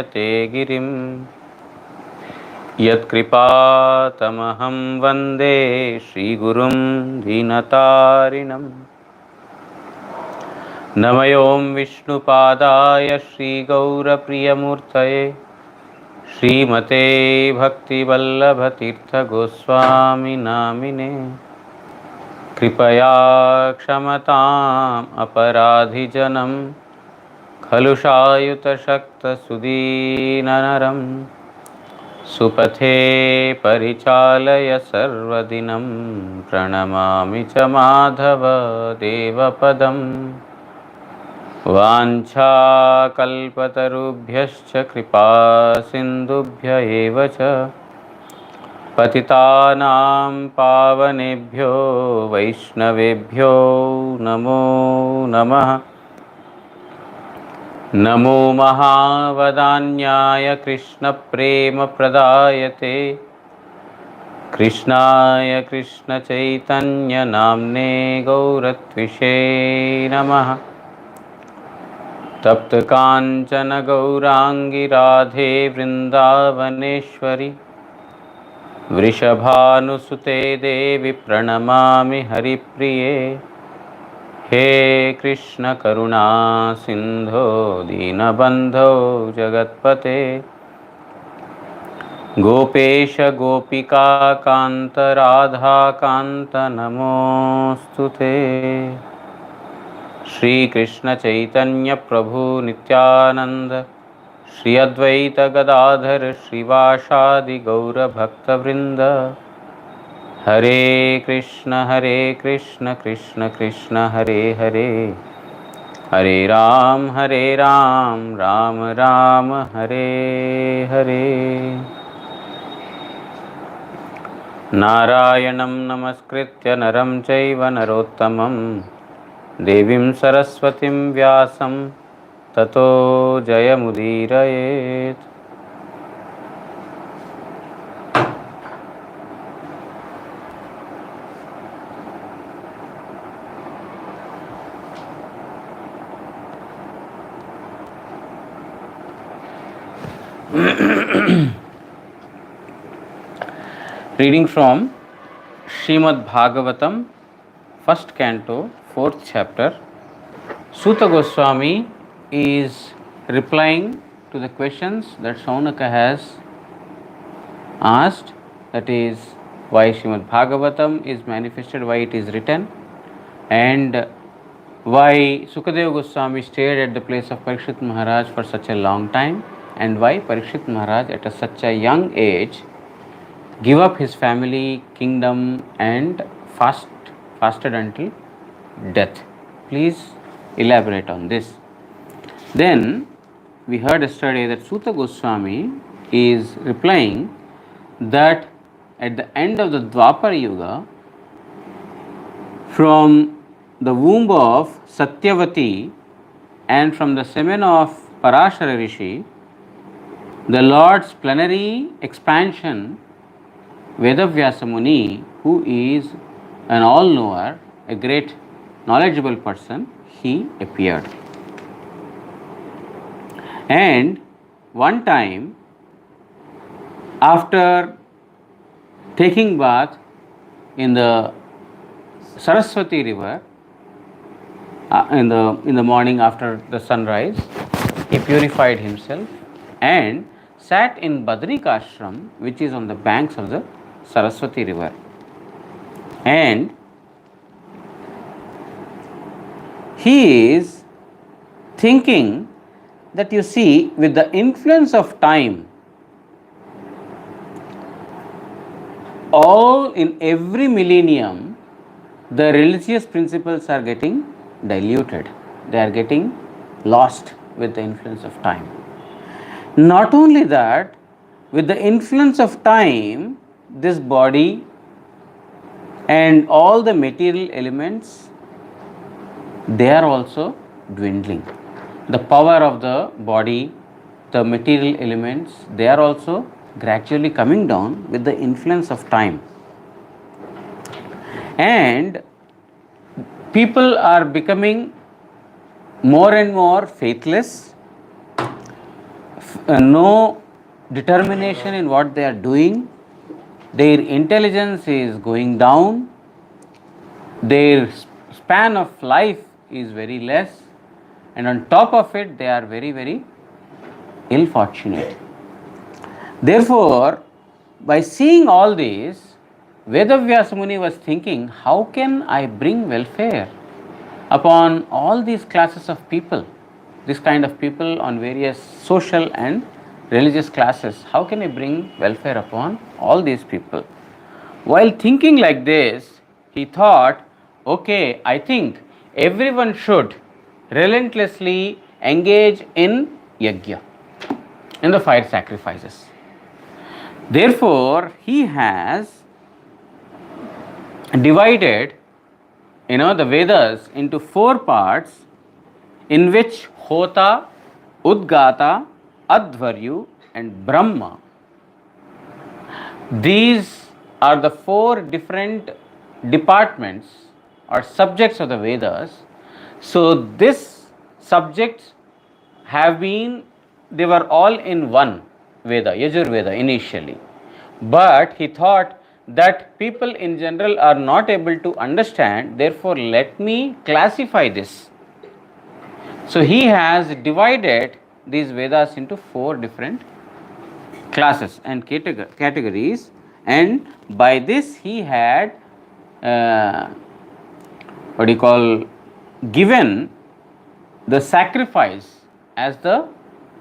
ते गिरिं यत्कृपातमहं वन्दे श्रीगुरुं दीनतारिणम्। नमयों विष्णुपादाय श्रीगौरप्रियमूर्तये श्रीमते भक्तिवल्लभतीर्थगोस्वामी नामिने। कृपया क्षमताम् अपराधिजनं खलु शायुतशक्तसुदीननरं सुपथे परिचालय सर्वदिनं प्रणमामि च माधव देवपदम्। वाञ्छाकल्पतरुभ्यश्च कृपा सिन्धुभ्य एव च पतितानां पावनेभ्यो वैष्णवेभ्यो नमो नमः। नमो महावदान्याय कृष्णप्रेमप्रदायते कृष्णाय कृष्णचैतन्यनाम्ने गौरत्विषे नमः। तप्तकाञ्चन गौराङ्गी राधे वृन्दावनेश्वरि वृषभानुसुते देवी प्रणमामि हरिप्रिये। हे कृष्ण करुणा सिन्धो दीनबन्धो जगत्पते गोपेश गोपिका कान्त राधा कान्त नमोऽस्तु ते। श्री कृष्ण चैतन्य प्रभु नित्यानंद श्री अद्वैत गदाधर श्रीवासादि गौर भक्तवृंद। हरे कृष्ण कृष्ण कृष्ण हरे हरे, हरे राम राम राम हरे हरे। नारायणं नमस्कृत्य नरं चैव नरोत्तमं देवीं सरस्वतीं व्यासं ततो जयमुदीरयेत्। Reading from Srimad Bhagavatam, first canto, fourth chapter. Suta Goswami is replying to the questions that Saunaka has asked, that is, why Srimad Bhagavatam is manifested, why it is written, and why Sukadeva Goswami stayed at the place of Parikshit Maharaj for such a long time, and why Parikshit Maharaj at such a young age give up his family, kingdom, and fasted until death. Please elaborate on this. Then we heard yesterday that Suta Goswami is replying that at the end of the Dwapar Yuga, from the womb of Satyavati and from the semen of Parashara Rishi, the Lord's plenary expansion, Vedavyas Muni, who is an all-knower, a great knowledgeable person, he appeared. And one time, after taking bath in the Saraswati river, in the morning after the sunrise, he purified himself and sat in Badrikashram, which is on the banks of the Saraswati river. And he is thinking that, you see, with the influence of time, all in every millennium, the religious principles are getting diluted. They are getting lost with the influence of time. Not only that, with the influence of time, this body and all the material elements, they are also dwindling. The power of the body, the material elements, they are also gradually coming down with the influence of time. And people are becoming more and more faithless, no determination in what they are doing, their intelligence is going down, their span of life is very less, and on top of it they are very, very ill fortunate. Therefore, by seeing all this, Vedavyas Muni was thinking, how can I bring welfare upon all these classes of people, this kind of people on various social and religious classes? How can I bring welfare upon all these people? While thinking like this, he thought, okay, I think everyone should relentlessly engage in yajna, in the fire sacrifices. Therefore, he has divided the Vedas into 4 parts, in which Hota, Udgata, Advaryu and Brahma, these are the 4 different departments or subjects of the Vedas. So these subjects they were all in one Veda, Yajurveda initially. But he thought that people in general are not able to understand, therefore let me classify this. So he has divided these Vedas into 4 different classes and categories, and by this he had given the sacrifice as the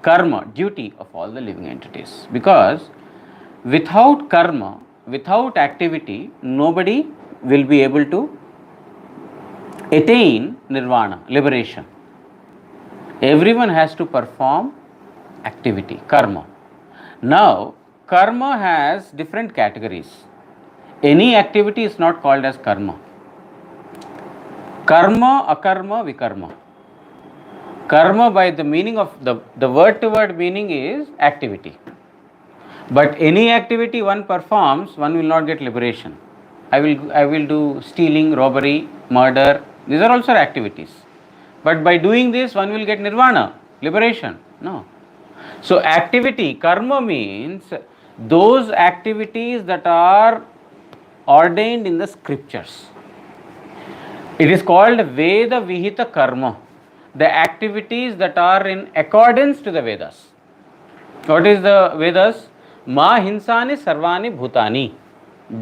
karma, duty of all the living entities. Because without karma, without activity, nobody will be able to attain nirvana, liberation. Everyone has to perform activity, karma. Now, karma has different categories. Any activity is not called as karma. Karma, akarma, vikarma. Karma, by the meaning of the word to word meaning, is activity. But any activity one performs, one will not get liberation. I will do stealing, robbery, murder. These are also activities. But by doing this, one will get nirvana, liberation. No. So activity, karma means those activities that are ordained in the scriptures. It is called Veda Vihita Karma, the activities that are in accordance to the Vedas. What is the Vedas? Ma hinsani sarvani bhutani.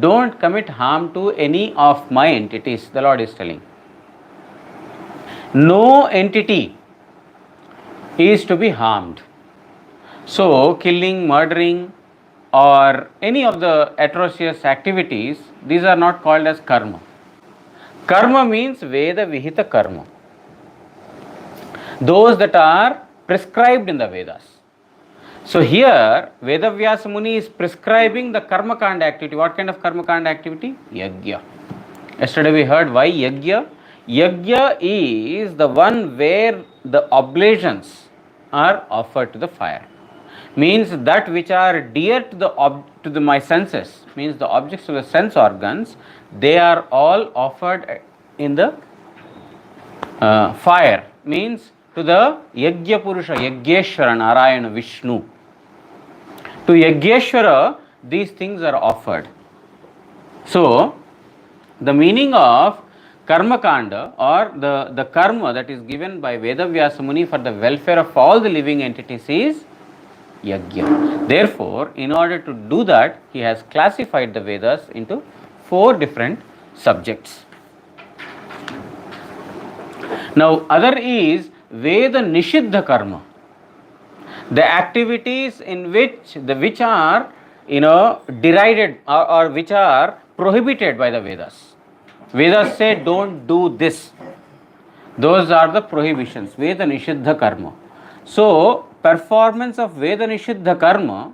Don't commit harm to any of my entities, the Lord is telling. No entity is to be harmed. So, killing, murdering, or any of the atrocious activities, these are not called as karma. Karma means Veda Vihita Karma. Those that are prescribed in the Vedas. So here, Vedavyas Muni is prescribing the Karma Kanda activity. What kind of Karma Kanda activity? Yajna. Yesterday we heard why Yajna. Yajna is the one where the oblations are offered to the fire. Means that which are dear to my senses, means the objects of the sense organs, they are all offered in the fire. Means to the Yajna Purusha, Yajneshwara, Narayana, Vishnu. To Yajneshwara, these things are offered. So, the meaning of Karma Kanda, or the karma that is given by Vedavyas Muni for the welfare of all the living entities, is Yajna. Therefore, in order to do that, he has classified the Vedas into 4 different subjects. Now, other is Veda Nishiddha Karma, the activities in which are derided or which are prohibited by the Vedas. Vedas say don't do this. Those are the prohibitions, Veda Nishiddha Karma. So, performance of Veda Nishiddha Karma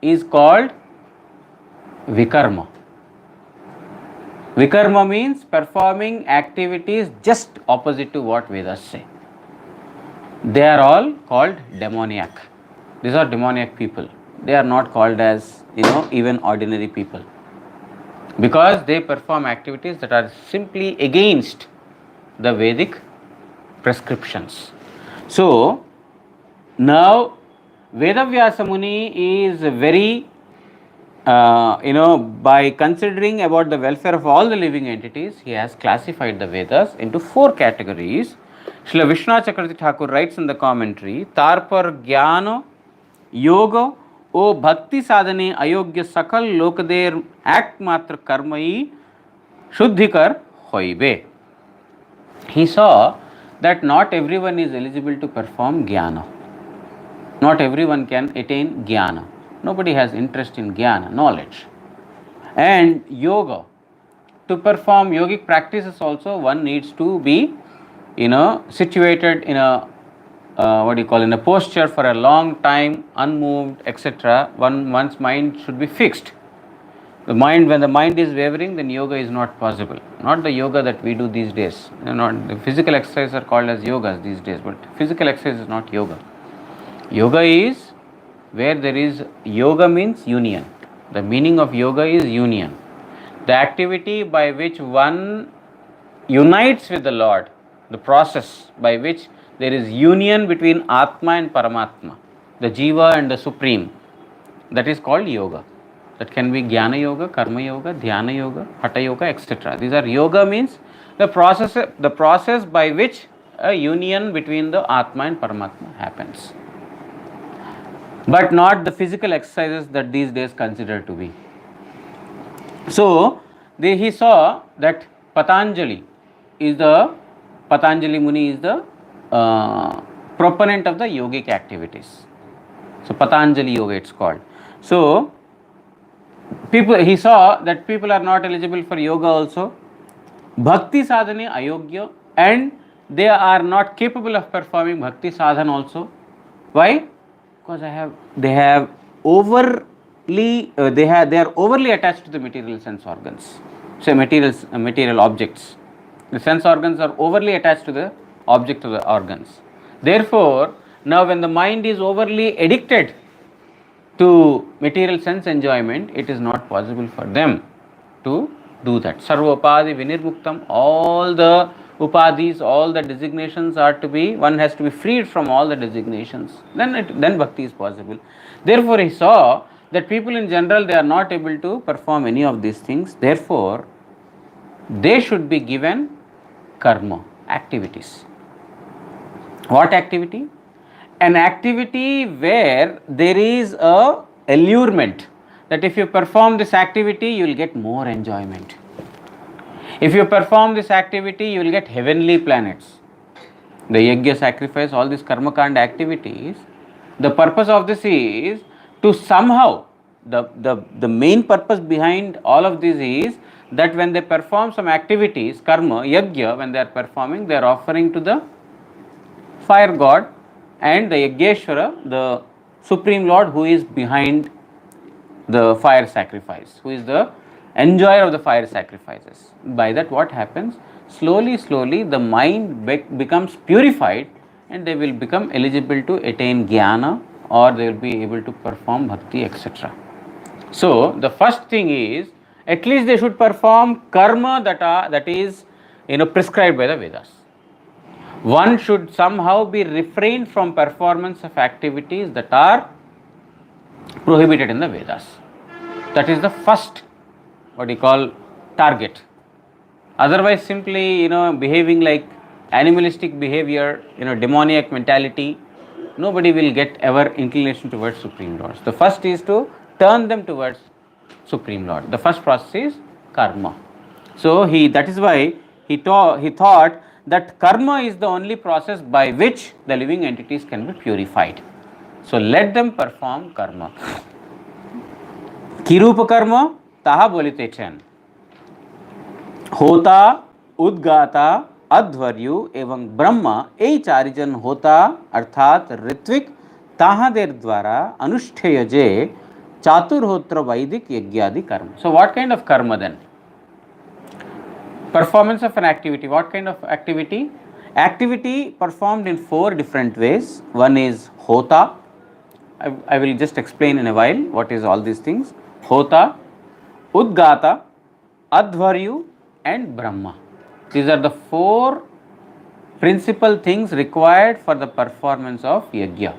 is called Vikarma. Vikarma means performing activities just opposite to what Vedas say. They are all called demoniac. These are demoniac people. They are not called as, even ordinary people. Because they perform activities that are simply against the Vedic prescriptions. So, now Vedavyas Muni is very, by considering about the welfare of all the living entities, he has classified the Vedas into 4 categories. Srila Vishwanath Chakravarti Thakur writes in the commentary, Tarpar Jnana Yoga O Bhakti Sadhane Ayogya Sakal Lokader Act Matra Karmai Shuddhikar Hoibe. He saw that not everyone is eligible to perform Jnana. Not everyone can attain Jnana. Nobody has interest in Jnana, knowledge. And yoga. To perform yogic practices also, one needs to be, situated in a, in a posture for a long time, unmoved, etc. One's mind should be fixed. When the mind is wavering, then yoga is not possible. Not the yoga that we do these days. Not the physical exercises are called as yogas these days, but physical exercise is not yoga. Yoga is where there is, yoga means union. The meaning of yoga is union. The activity by which one unites with the Lord, the process by which there is union between Atma and Paramatma, the Jiva and the Supreme, that is called yoga. That can be Jnana Yoga, Karma Yoga, Dhyana Yoga, Hatha Yoga, etc. These are yoga means the process by which a union between the Atma and Paramatma happens. But not the physical exercises that these days considered to be. So, he saw that Patanjali Muni is the proponent of the yogic activities. So, Patanjali Yoga it's called. So, he saw that people are not eligible for yoga also. Bhakti sadhane ayogya, and they are not capable of performing bhakti sadhana also. Why? Because they are overly attached to the material sense organs. Say material objects. The sense organs are overly attached to the object of the organs. Therefore, now when the mind is overly addicted to material sense enjoyment, it is not possible for them to do that. Sarva upadi vinirmuktam, all the upadhis, all the designations are to be, one has to be freed from all the designations. Then bhakti is possible. Therefore, he saw that people in general, they are not able to perform any of these things. Therefore, they should be given karma, activities. What activity? An activity where there is a allurement that if you perform this activity, you will get more enjoyment. If you perform this activity, you will get heavenly planets. The yajna sacrifice, all these karma kanda activities, the purpose of this is to somehow, the main purpose behind all of this is that when they perform some activities, karma, yajna, when they are performing, they are offering to the fire god and the Yajneshwara, the Supreme Lord who is behind the fire sacrifice, who is the enjoyer of the fire sacrifices. By that what happens? Slowly the mind becomes purified and they will become eligible to attain jnana, or they will be able to perform bhakti, etc. So, the first thing is, at least they should perform karma that is prescribed by the Vedas. One should somehow be refrained from performance of activities that are prohibited in the Vedas. That is the first, target. Otherwise, simply, behaving like animalistic behavior, demoniac mentality, nobody will get ever inclination towards Supreme Lord. The first is to turn them towards Supreme Lord. The first process is karma. So, that is why he thought that karma is the only process by which the living entities can be purified. So, let them perform karma. Kirupa karma taha bolite chen. Hota, udgata, advaryu एवं ब्रह्म ये चारिजन होता अर्थात ऋत्विक ताहादेर द्वारा अनुष्ठेय जे चातुर्होत्र वैदिक यज्ञादि कर्म. So what kind of karma then? Performance of an activity. What kind of activity? Activity performed in 4 different ways. One is hota. I will just explain in a while what is all these things. Hota, udgata, advaryu and brahma. These are the 4 principal things required for the performance of yajna.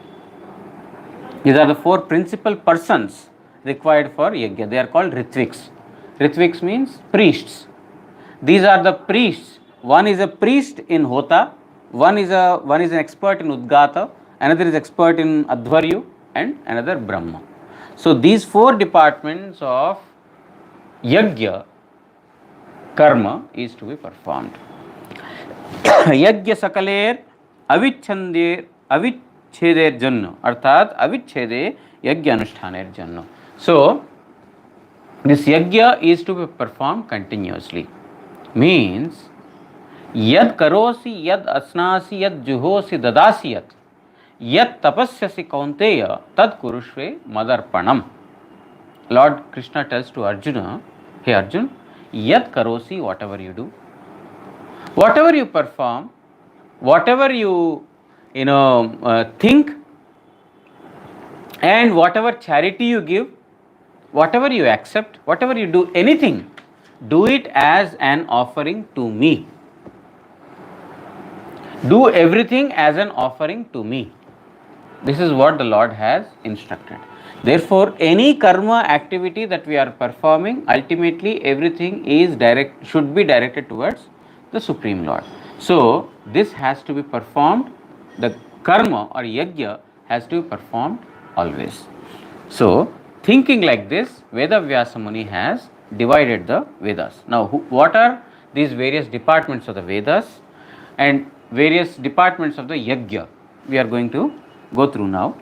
These are the four principal persons required for yajna. They are called ritviks. Ritviks means priests. These are the priests. One is a priest in Hota, one is an expert in Udgata, another is expert in Adhvaryu, and another Brahma. So these four departments of yajna karma is to be performed. यज्ञ सकलेर अविच्छेदेर जन्य अर्थात अविच्छेदे यज्ञ अनुष्ठानेर जन्य. So this yajna is to be performed continuously. Means यद करोसि यद अस्नासि यद जुहोसि ददासि यद तपस्यसि कौन्तेय तद कुरुष्वे मदर्पणम. Lord Krishna tells to Arjuna, hey Arjun, yad karosi, whatever you do, whatever you perform, whatever you think, and whatever charity you give, whatever you accept, whatever you do, anything, do it as an offering to me. Do everything as an offering to me. This is what the Lord has instructed. Therefore, any karma activity that we are performing, ultimately everything is should be directed towards the Supreme Lord. So, this has to be performed, the karma or yajna has to be performed always. So, thinking like this, Vedavyas Muni has divided the Vedas. Now, what are these various departments of the Vedas and various departments of the yajna? We are going to go through now.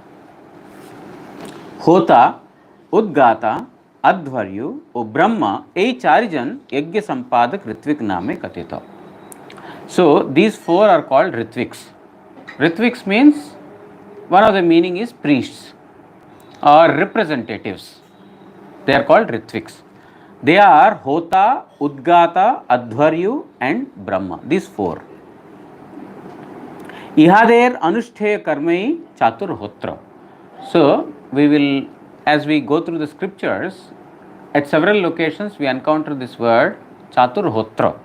होता, उद्गाता, अध्वर्यु और ब्रह्मा ये चार जन यज्ञ संपादक ऋत्विक नाम में कथित. So these four are called ritviks. Ritviks means, one of the meaning is priests or representatives. They are called ritviks. They are Hota, Udgata, Adhvaryu and Brahma. These four. Ihader Anushthaya Karmai Chaturhotra. So we will, as we go through the scriptures, at several locations we encounter this word Chaturhotra.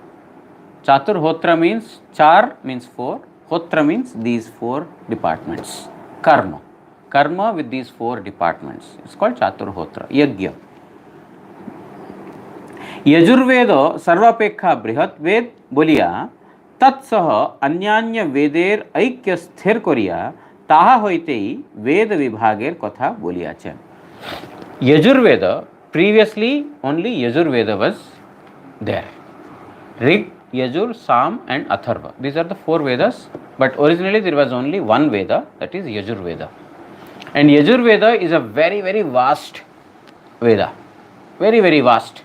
Chaturhotra means, char means four, hotra means these four departments. Karma. Karma with these four departments. It's called Chaturhotra. Yajna. Yajurveda सर्वापेक्षा बृहत वेद बोलिया तत्सह अन्यान्य वेदेर ऐक्य स्थिर करिया ताहा होइतेई वेद विभागेर कथा बोलियाछे. Yajurveda, previously only Yajurveda was there. Rig, Yajur, Sam and Atharva. These are the four Vedas, but originally there was only one Veda, that is Yajurveda. And Yajurveda is a very, very vast Veda. Very, very vast.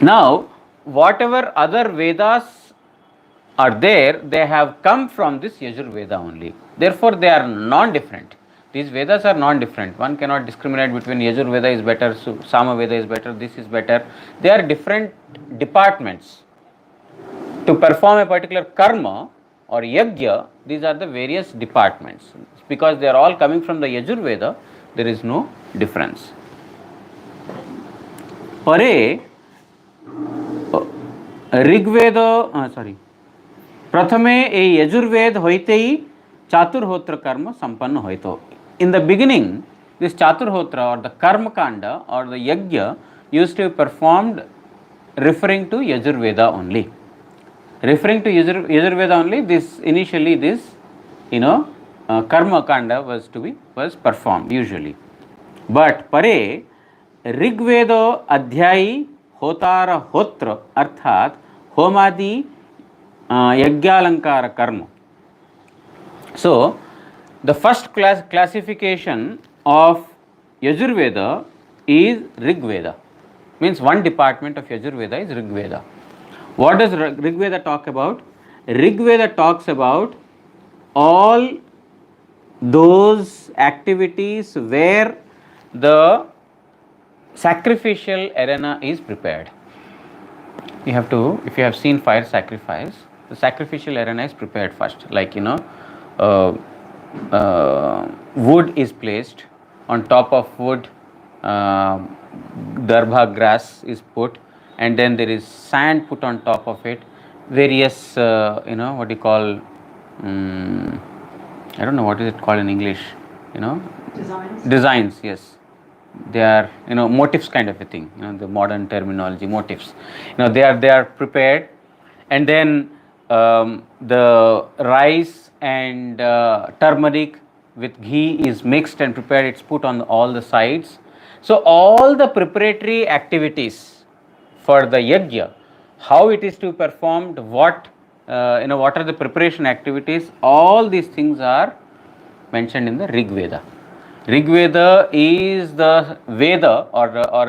Now, whatever other Vedas are there, they have come from this Yajurveda only. Therefore, they are non-different. These Vedas are non-different. One cannot discriminate between Yajurveda is better, Samaveda is better, this is better. They are different departments. To perform a particular karma or yajna, these are the various departments. Because they are all coming from the Yajurveda, there is no difference. Pare Rigveda प्रथमे ए यजुर्वेद होते ही चातुर्होत्र कर्म संपन्न होइतो. In the beginning, this chaturhotra or the karma kanda or the yajna used to be performed referring to Yajurveda only. Referring to Yajurveda only, this initially this karma kanda was performed usually. But pare Rigveda अध्यायी होतार होत्र अर्थात होमादि यज्ञालंकार कर्म. So the first classification of Yajurveda is Rigveda. Means one department of Yajurveda is Rigveda. What does Rigveda talk about? Rigveda talks about all those activities where the sacrificial arena is prepared. You have to, if you have seen fire sacrifice, the sacrificial arena is prepared first. Like wood is placed, on top of wood darbha grass is put, and then there is sand put on top of it, various what you call I don't know what is it called in English, you know, designs, yes. They are, motifs kind of a thing, the modern terminology, motifs. They are prepared, and then the rice and turmeric with ghee is mixed and prepared. It's put on all the sides. So all the preparatory activities for the yajna, how it is to be performed, what what are the preparation activities, all these things are mentioned in the Rig Veda. Rig Veda is the Veda or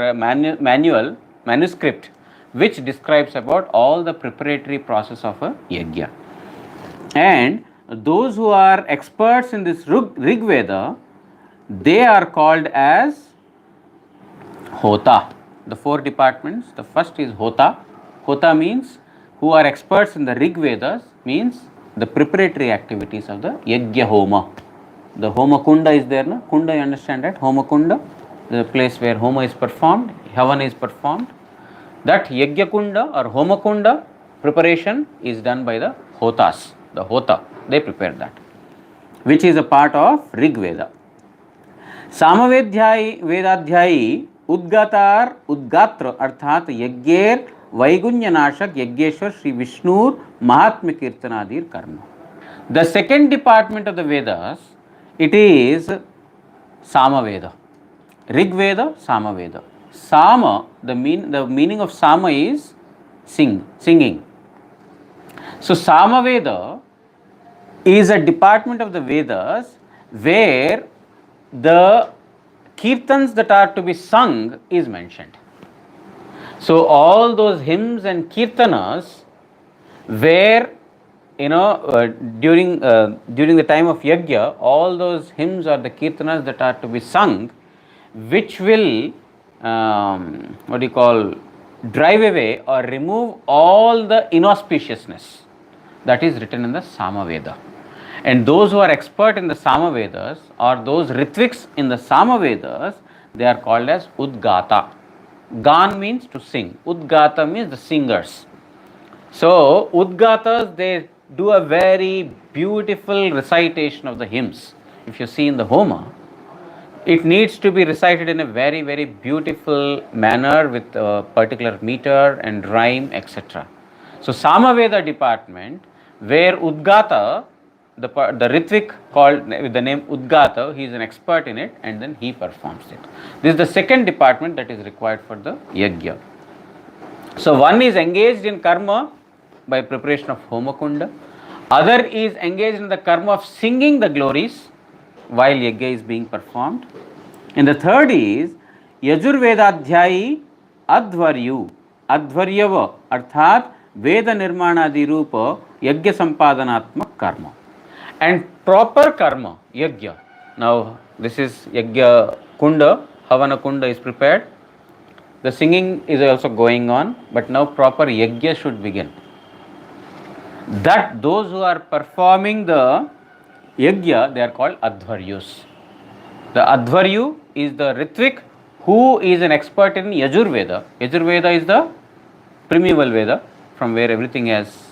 a manual manuscript which describes about all the preparatory process of a yajna. And those who are experts in this Rig Veda, they are called as Hota. The four departments. The first is Hota. Hota means who are experts in the Rig Vedas, means the preparatory activities of the Yajna Homa. The Homa Kunda is there, no? Kunda, you understand that? Homa Kunda, the place where Homa is performed, Havana is performed. That Yajna Kunda or Homa Kunda preparation is done by the Hotas. The Hota, they prepare that, which is a part of Rig Veda. सामवेद्यायी वेदाध्यायी उद्गातार उद्गात्र अर्थात यज्ञेर वैगुण्यनाशक यज्ञेश्वर श्री विष्णुर महात्म्य कीर्तनादिर कर्म. The second department of the Vedas, it is Samaveda. Rig Veda, Samaveda. Sama, the meaning of Sama is singing. So Samaveda is a department of the Vedas where the kirtans that are to be sung is mentioned. So all those hymns and kirtanas where during the time of yajna, all those hymns or the kirtanas that are to be sung, which will drive away or remove all the inauspiciousness, that is written in the Samaveda. And those who are expert in the Samavedas or those Ritviks in the Samavedas, they are called as Udgata. Gan means to sing. Udgata means the singers. So Udgatas, they do a very beautiful recitation of the hymns. If you see in the Homa, it needs to be recited in a very, very beautiful manner with a particular meter and rhyme, etc. So Samaveda department, where Udgata, the Ritvik called with the name Udgata, he is an expert in it and then he performs it. This is the second department that is required for the yajna. So one is engaged in karma by preparation of Homakunda. Other is engaged in the karma of singing the glories while yajna is being performed. And the third is Yajurvedadhyayi Advaryu. Advaryava arthat Veda Nirmanadi Rupa Yajna Sampadanatmak Karma. And proper karma, yajna. Now this is yajna kunda, Havana kunda is prepared. The singing is also going on, but now proper yajna should begin. That those who are performing the yajna, they are called advaryus. The advaryu is the Ritvik who is an expert in Yajurveda. Yajurveda is the primeval Veda from where everything has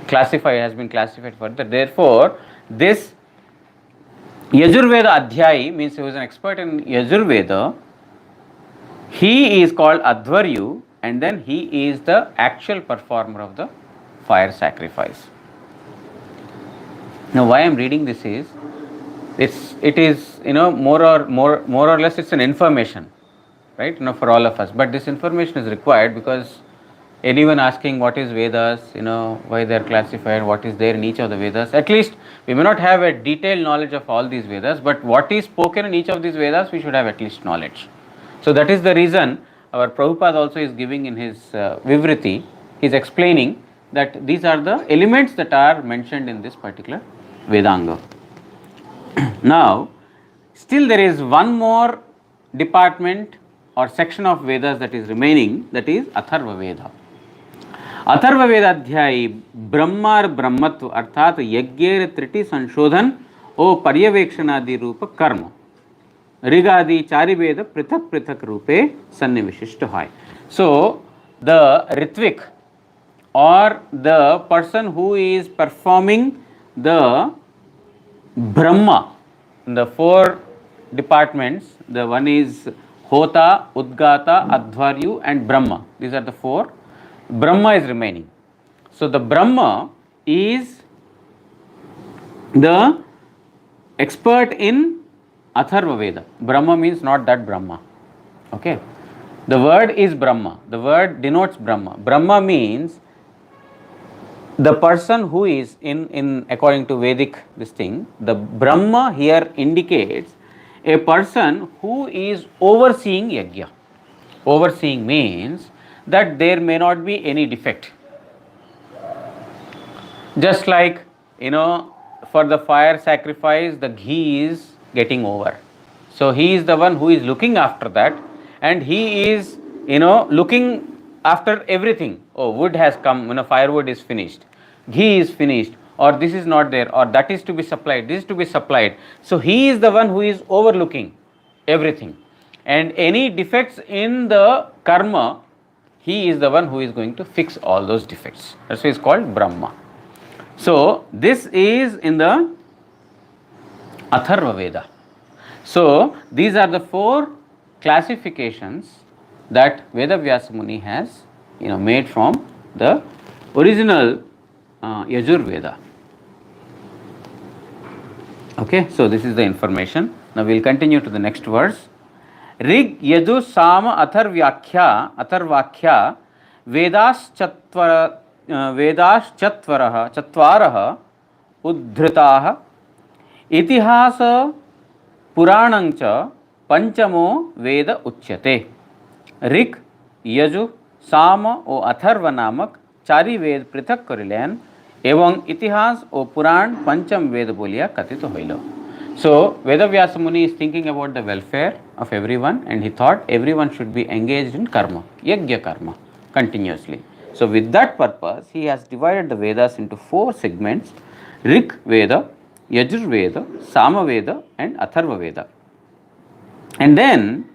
been classified further. Therefore, this Yajurveda Adhyayi means he was an expert in Yajurveda. He is called Advaryu, and then he is the actual performer of the fire sacrifice. Now, why I am reading this is, it is more or less it's an information, right? For all of us. But this information is required because anyone asking what is Vedas, why they are classified, what is there in each of the Vedas. At least we may not have a detailed knowledge of all these Vedas, but what is spoken in each of these Vedas, we should have at least knowledge. So that is the reason our Prabhupada also is giving in his Vivriti, he is explaining that these are the elements that are mentioned in this particular Vedanga. Now, still there is one more department or section of Vedas that is remaining, that is Atharva Veda. Atharva वेदाध्यायी ब्रह्मार ब्रह्मत्व अर्थात यज्ञेर त्रिटि संशोधन ओ पर्यवेक्षणादि रूप कर्म ऋगादि चारि वेद पृथक पृथक रूपे सन्निविशिष्ट है. So the Ritvik or the person who is performing the Brahma, the four departments, the one is Hota, Udgata, Advaryu and Brahma. These are the four. Brahma is remaining. So the Brahma is the expert in Atharva Veda. Brahma means not that Brahma. Okay. The word is Brahma. The word denotes Brahma. Brahma means the person who is in according to Vedic this thing, the Brahma here indicates a person who is overseeing yajna. Overseeing means that there may not be any defect. Just like, for the fire sacrifice, the ghee is getting over. So he is the one who is looking after that, and he is, looking after everything. Oh, wood has come, firewood is finished, ghee is finished, or this is not there, or that is to be supplied, this is to be supplied. So he is the one who is overlooking everything. And any defects in the karma, he is the one who is going to fix all those defects. That's why it's called Brahma. So this is in the Atharva Veda. So these are the four classifications that Vedavyas Muni has made from the original Yajur Veda. Okay, so this is the information. Now we will continue to the next verse. Rig Yaju Sama Atharvakhya Vedas Chatvarah Uddhritaha Itihasa Puranancha Panchamo Veda Uchyate. Rig, Yaju, Sama o Atharva नामक चारी वेद पृथक करिलेन एवं इतिहास ओ पुराण पंचम वेद बोलिया कथित होइल. So Vedavyas Muni is thinking about the welfare of everyone, and he thought everyone should be engaged in karma, yajna karma, continuously. So with that purpose, he has divided the Vedas into four segments: Rig Veda, Yajur Veda, Sama Veda and Atharva Veda. And then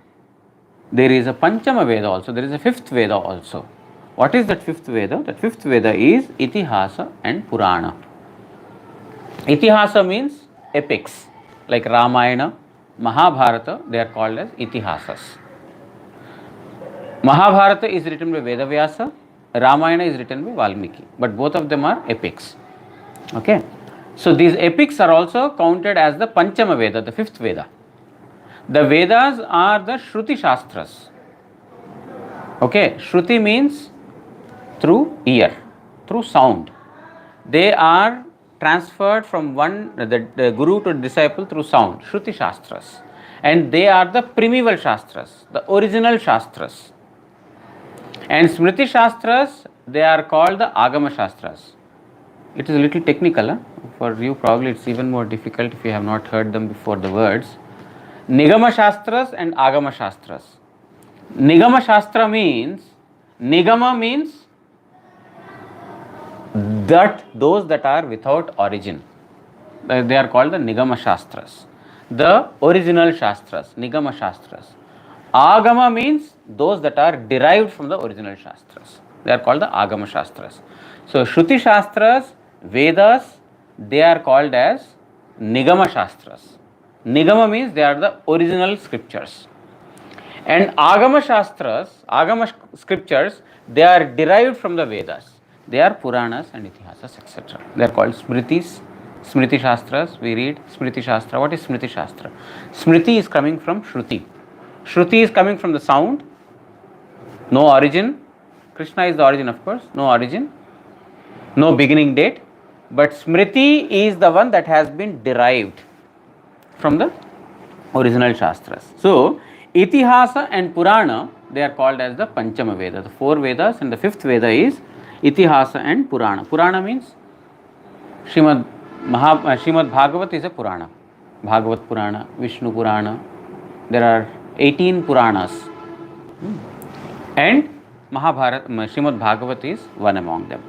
there is a Panchama Veda also, there is a fifth Veda also. What is that fifth Veda? That fifth Veda is Itihasa and Purana. Itihasa means epics, like Ramayana, Mahabharata, they are called as Itihasas. Mahabharata is written by Vedavyasa, Ramayana is written by Valmiki, but both of them are epics. Okay, so these epics are also counted as the Panchama Veda, the fifth Veda. The Vedas are the Shruti Sastras. Okay, Shruti means through ear, through sound. They are transferred from the guru to the disciple through sound, Shruti Sastras. And they are the primeval Shastras, the original Shastras. And Smriti Shastras, they are called the Agama Shastras. It is a little technical. For you probably it's even more difficult if you have not heard them before, the words. Nigama Shastras and Agama Shastras. Nigama Shastra means, Nigama means that those that are without origin. They are called the Nigama Shastras. The original Shastras, Nigama Shastras. Agama means those that are derived from the original Shastras. They are called the Agama Shastras. So Shruti Shastras, Vedas, they are called as Nigama Shastras. Nigama means they are the original scriptures. And Agama Shastras, Agama scriptures, they are derived from the Vedas. They are Puranas and Itihasas, etc. They are called Smritis, Smriti Shastras. We read Smriti Shastra. What is Smriti Shastra? Smriti is coming from Shruti. Shruti is coming from the sound, no origin. Krishna is the origin, of course, no origin, no beginning date. But Smriti is the one that has been derived from the original Shastras. So, Itihasa and Purana, they are called as the Panchama Veda, the four Vedas, and the fifth Veda is Itihasa and Purana. Purana means Srimad Bhagavat is a Purana. Bhagavat Purana, Vishnu Purana. There are 18 Puranas. And Srimad Bhagavat is one among them.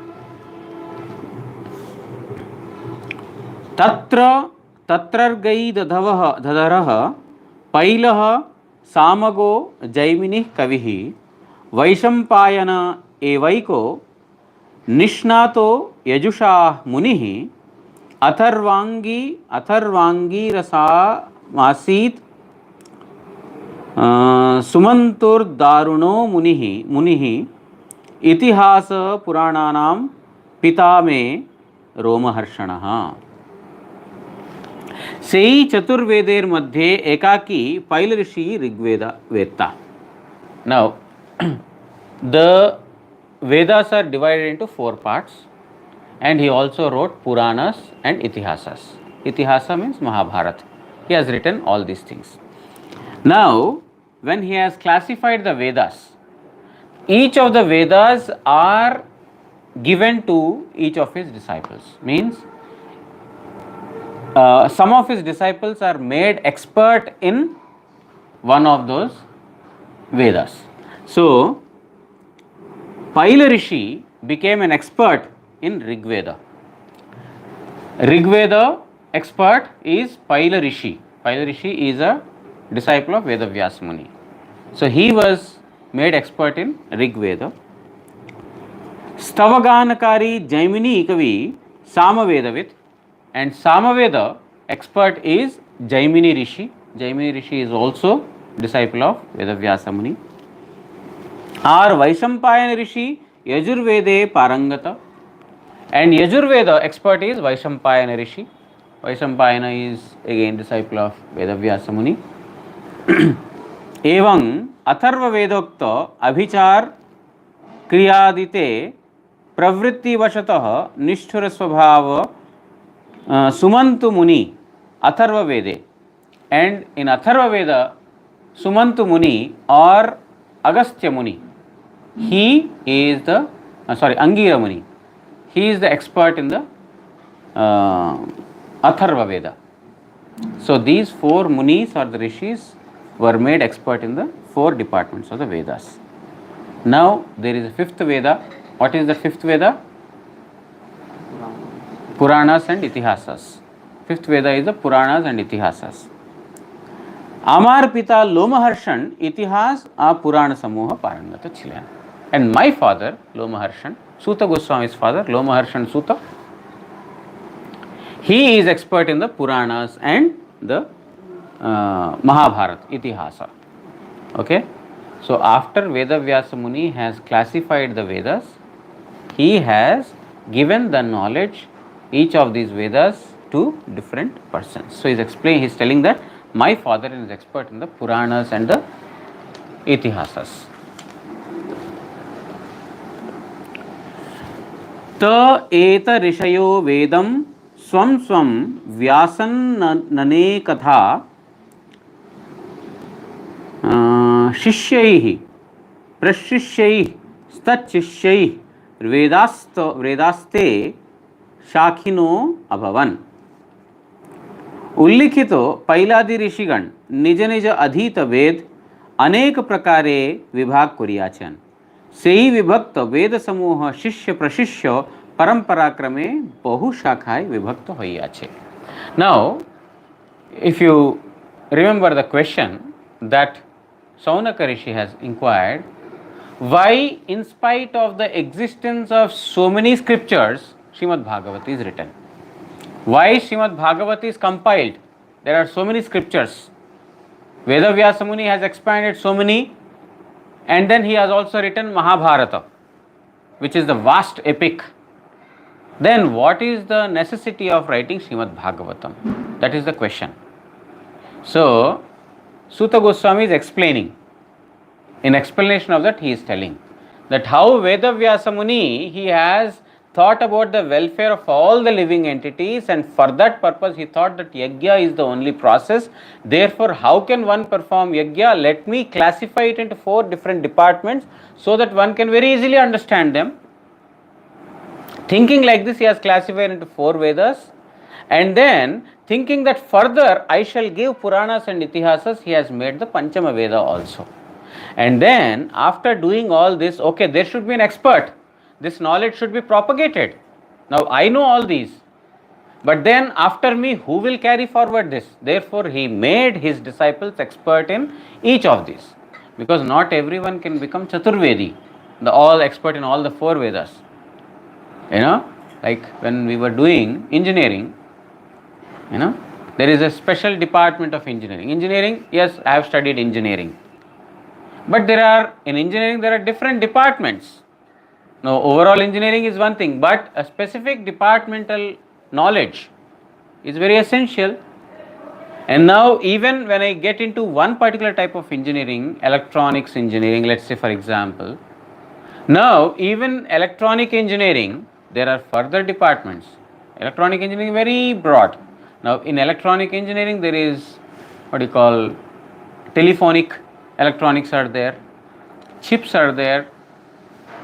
Tatrargai dadharah pailah samagो जैमिनिः कविः वैशंपायन एवैको निष्णातो यजुषा मुनिः अथर्वांगी रसा आसीत् सुमन्तुर्दारुणो मुनिः इतिहास पुराणानां पिता मे रोमहर्षणः। सेई चतुर्वेदेर मध्ये एकाकी पैल ऋषि Rigveda वेत्ता. Now the Vedas are divided into four parts, and he also wrote Puranas and Itihasas. Itihasa means Mahabharata. He has written all these things. Now, when he has classified the Vedas, each of the Vedas are given to each of his disciples. Means some of his disciples are made expert in one of those Vedas. So, Paila Rishi became an expert in Rig Veda. Rig Veda expert is Paila Rishi. Paila Rishi is a disciple of Vedavyas Muni. So, he was made expert in Rig Veda. Stavaganakari Jaimini Kavi Samavedavit, and Samaveda expert is Jaimini Rishi. Jaimini Rishi is also disciple of Vedavyasa Muni. Or Vaishampayana Rishi Yajurvede Parangata, and Yajurveda expert is Vaishampayana Rishi. Vaishampayana is again disciple of Vedavyasa Muni. Evam Atharva Vedokta Abhichar Kriyadite Pravritti Vashatah Nishthura Swabhava Sumantu Muni Atharva Vede, and in Atharva Veda Sumantu Muni or Agastya Muni, he is the Angira Muni, he is the expert in the Atharva Veda. So these four Munis or the Rishis were made expert in the four departments of the Vedas. Now there is a fifth Veda. What is the fifth Veda? Puranas and Itihasas. Fifth Veda is the Puranas and Itihasas. Amar Pita Lomaharshan Itihas a Purana Samoha Parangata Chilean. And my father, Lomaharshan, Suta Goswami's father, Lomaharshan Suta, he is expert in the Puranas and the Mahabharata, Itihasa. Okay. So after Vedavyasa Muni has classified the Vedas, he has given the knowledge, each of these Vedas, to different persons. So he is telling that my father is expert in the Puranas and the Itihasas. Ta eta rishayo vedam swam swam vyasan nane katha शिष्यैः प्रशिष्यैः स्तच्छिष्यैः वेदास्ते शाखिनो अभवन्. उल्लिखितो पैलादि ऋषिगण निज निज अधीत वेद अनेक प्रकारे विभाग करियाछन. सेई विभक्त वेद समूह शिष्य प्रशिष्य परंपराक्रमे बहु शाखाएं विभक्त होइयाछे. Now, if you remember the question that Saunaka Rishi has inquired, why in spite of the existence of so many scriptures, Srimad Bhagavatam is written? Why Srimad Bhagavatam is compiled? There are so many scriptures. Vedavyasa Muni has expanded so many, and then he has also written Mahabharata, which is the vast epic. Then what is the necessity of writing Srimad Bhagavatam? That is the question. So, Suta Goswami is explaining. In explanation of that, he is telling that how Vedavyasa Muni, he has thought about the welfare of all the living entities, and for that purpose he thought that yajna is the only process. Therefore, how can one perform yajna? Let me classify it into four different departments so that one can very easily understand them. Thinking like this, he has classified into four Vedas, and then thinking that further I shall give Puranas and Itihasas, he has made the Panchama Veda also. And then after doing all this, okay, there should be an expert. This knowledge should be propagated. Now I know all these, but then after me, who will carry forward this? Therefore, he made his disciples expert in each of these, because not everyone can become Chaturvedi, the all expert in all the four Vedas. You know, like when we were doing engineering, you know, There is a special department of engineering. Engineering, yes, I have studied engineering. But in engineering, there are different departments. Now, overall engineering is one thing, but a specific departmental knowledge is very essential. And now, even when I get into one particular type of engineering, electronics engineering, let's say for example, now even electronic engineering, there are further departments. Electronic engineering is very broad. Now, in electronic engineering, there is what you call telephonic electronics are there, chips are there,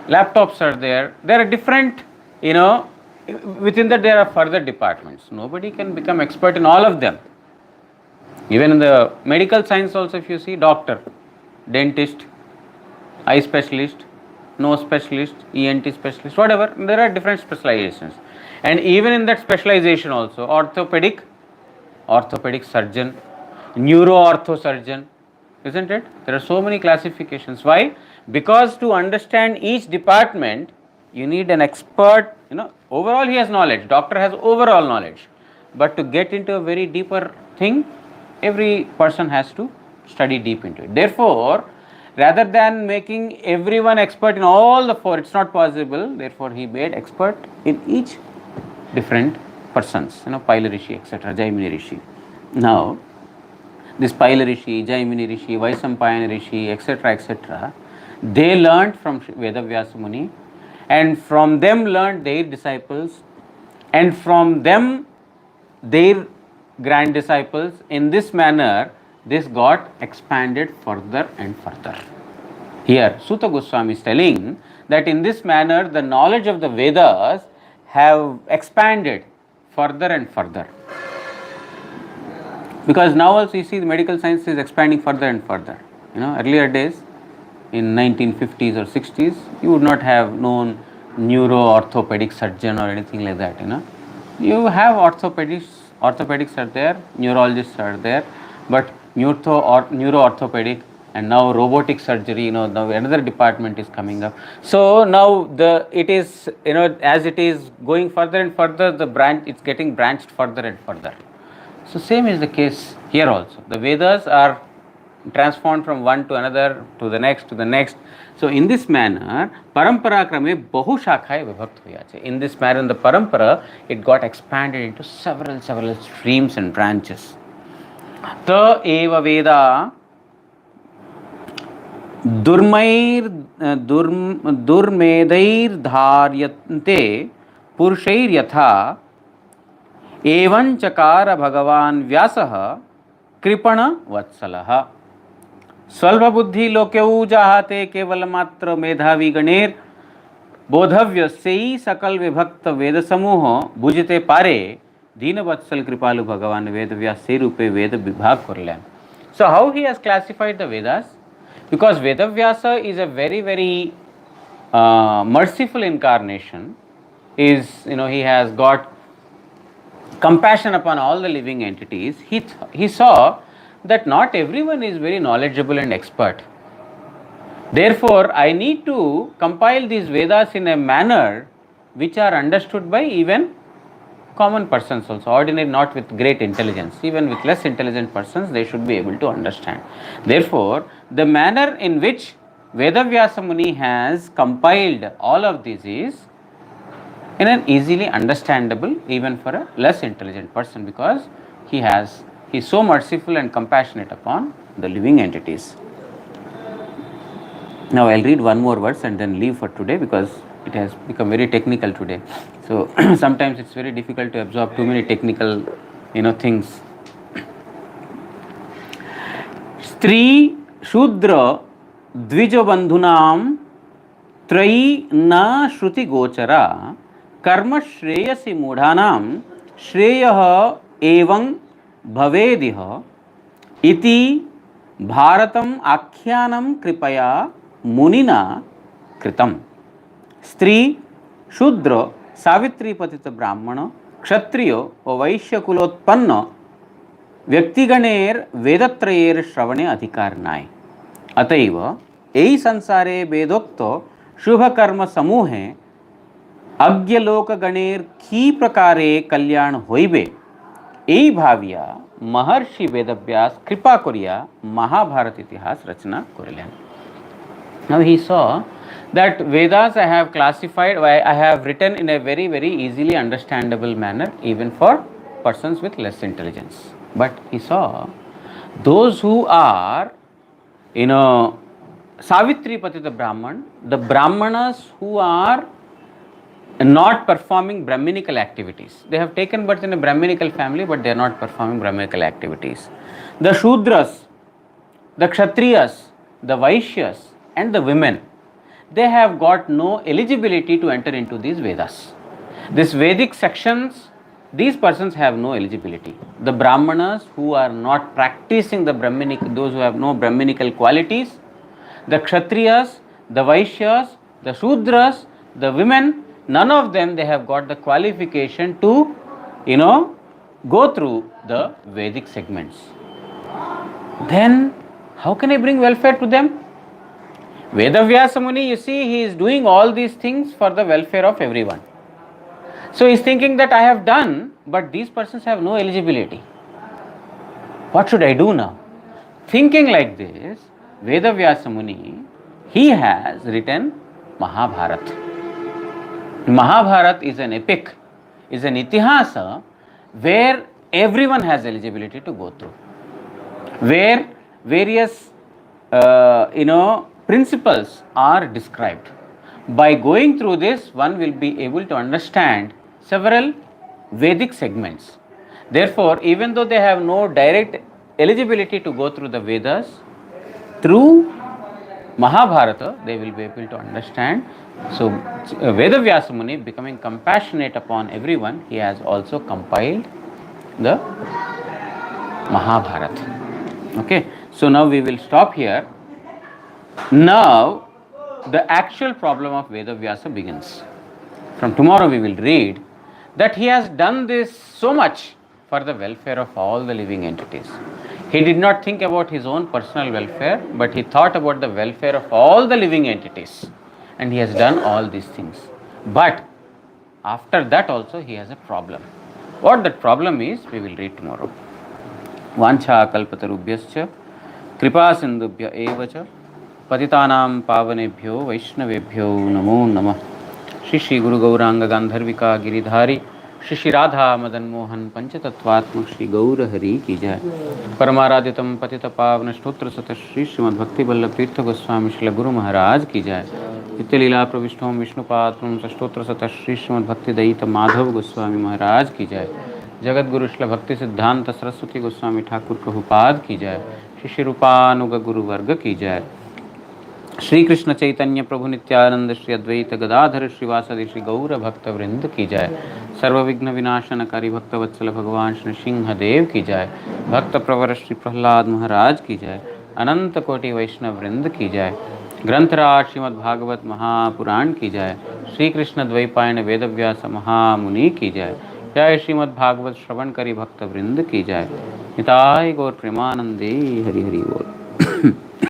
laptops are there. There are different, within that there are further departments. Nobody can become expert in all of them. Even in the medical science also, if you see, doctor, dentist, eye specialist, nose specialist, ENT specialist, whatever, there are different specializations. And even in that specialization also, orthopedic surgeon, neuro-ortho surgeon, isn't it? There are so many classifications. Why? Because to understand each department, you need an expert, overall he has knowledge, doctor has overall knowledge. But to get into a very deeper thing, every person has to study deep into it. Therefore, rather than making everyone expert in all the four, it's not possible. Therefore, he made expert in each different persons, Paila Rishi, etc., Jaimini Rishi. Now, this Paila Rishi, Jaimini Rishi, Vaisampayana Rishi, etc., they learned from Vedavyas Muni, and from them learned their disciples, and from them their grand disciples. In this manner, this got expanded further and further. Here, Suta Goswami is telling that in this manner, the knowledge of the Vedas have expanded further and further. Because now also you see the medical science is expanding further and further. Earlier days, in 1950s or 60s, you would not have known neuro-orthopedic surgeon or anything like that. You have orthopedics are there, neurologists are there, but neuro-orthopedic and now robotic surgery, now another department is coming up. So now it is, as it is going further and further, it's getting branched further and further. So same is the case here also. The Vedas are transformed from one to another, to the next, to the next. So in this manner, parampara krame bahu shakhaye vibhakt hoyache. In this manner, in the parampara, it got expanded into several streams and branches. Ta eva Veda durmedair dharyante purushair yatha evan chakara bhagavan vyasah kripana vatsalah स्वल्प बुद्धि लोक्यऊ जाहाते केवल मात्र मेधावी गणेर बोधव्य से ही सकल विभक्त वेद समूह बुझते पारे दीन वत्सल कृपालु भगवान वेदव्यास से रूपे वेद विभाग करले. So how he has classified the Vedas? Because Vedavyasa is a very merciful incarnation. He has got compassion upon all the living entities. He saw that not everyone is very knowledgeable and expert. Therefore, I need to compile these Vedas in a manner which are understood by even common persons also, ordinary, not with great intelligence. Even with less intelligent persons, they should be able to understand. Therefore, the manner in which Vedavyasa Muni has compiled all of these is in an easily understandable even for a less intelligent person, because he is so merciful and compassionate upon the living entities. Now I will read one more verse and then leave for today, because it has become very technical today. So sometimes it's very difficult to absorb too many technical things. Stri Shudra Dvija Bandhunam Trayi Na Shruti Gochara Karma Shreyasi Mudhanam Shreyah Evang Bhavedih Iti Bharatam Akhyanam Kripaya Munina Kritam. Stri Shudra Savitri Patita Brahmana Kshatriyo O Vaishya Kulotpanna Vyaktiganer Vedatrayer Shravane Adhikarnai. Ataiva ei sansare vedokto shubha karma samuhe अज्ञलोक Ganer की प्रकारे कल्याण होइबे এই ভাবিয়া महर्षि वेदव्यास कृपा करिया महाभारत इतिहास रचना करिलेन. Now he saw that Vedas I have classified, I have written in a very very easily understandable manner even for persons with less intelligence. But he saw those who are, Savitri Patita Brahman, the Brahmanas who are not performing Brahminical activities. They have taken birth in a Brahminical family, but they are not performing Brahminical activities. The Shudras, the Kshatriyas, the Vaishyas, and the women, they have got no eligibility to enter into these Vedas. These Vedic sections, these persons have no eligibility. The Brahmanas who are not practicing the Brahminic, those who have no Brahminical qualities, the Kshatriyas, the Vaishyas, the Shudras, the women, none of them they have got the qualification to, go through the Vedic segments. Then how can I bring welfare to them? Vedavyas Muni, you see, he is doing all these things for the welfare of everyone. So he is thinking that I have done, but these persons have no eligibility. What should I do now? Thinking like this, Vedavyas Muni, he has written Mahabharata. Mahabharata is an epic, is an itihasa where everyone has eligibility to go through, where various principles are described. By going through this, one will be able to understand several Vedic segments. Therefore, even though they have no direct eligibility to go through the Vedas, through Mahabharata they will be able to understand. So Vedavyas Muni, becoming compassionate upon everyone, he has also compiled the Mahabharata. Okay, so now we will stop here. Now the actual problem of Vedavyasa begins. From tomorrow we will read that he has done this so much for the welfare of all the living entities. He did not think about his own personal welfare, but he thought about the welfare of all the living entities, and he has done all these things. But after that also he has a problem. What that problem is, we will read tomorrow. Vancha kalpatarubhyascha kripa sindubhya evacha patitanam pavanebhyo vaishnavebhyo namo namah. Shri Shri Guru Gauranga Gandharvika Giridhari Shri Shri Radha Madan Mohan Panchatattvatma Shri Gaura Hari ki jai. Paramaraditam Patita Pavana Stotra Sata Shri Srimad Bhakti Vallabh Tirtha Goswami Shri Guru Maharaj ki jai. Nitya Leela Pravishtham Vishnupatram Stotra Sata Shri Srimad Bhakti Daita Madhav Goswami Maharaj ki jai. Jagat Guru Shri Bhakti Siddhanta Saraswati Goswami Thakur Prabhupada ki jai. Shri Shri Rupanuga Guru Varga ki jai. Shri Krishna Chaitanya प्रभु नित्यानंद श्री अद्वैत गदाधर श्रीवासदि श्री गौर भक्त वृंद की जय. सर्व विघ्न विनाशनकारी भक्त वत्सल भगवान श्री सिंहदेव की जय. भक्त प्रवर श्री प्रहलाद महाराज की जय. अनंत कोटि वैष्णव वृंद की जय. ग्रंथराज श्रीमद् भागवत महापुराण की जय. श्री कृष्ण द्वैपायन वेदव्यास महामुनि की जय. जय श्रीमद् भागवत श्रवण करी भक्त वृंद की जय. निताय गौर प्रेमानंदे हरि हरि बोल.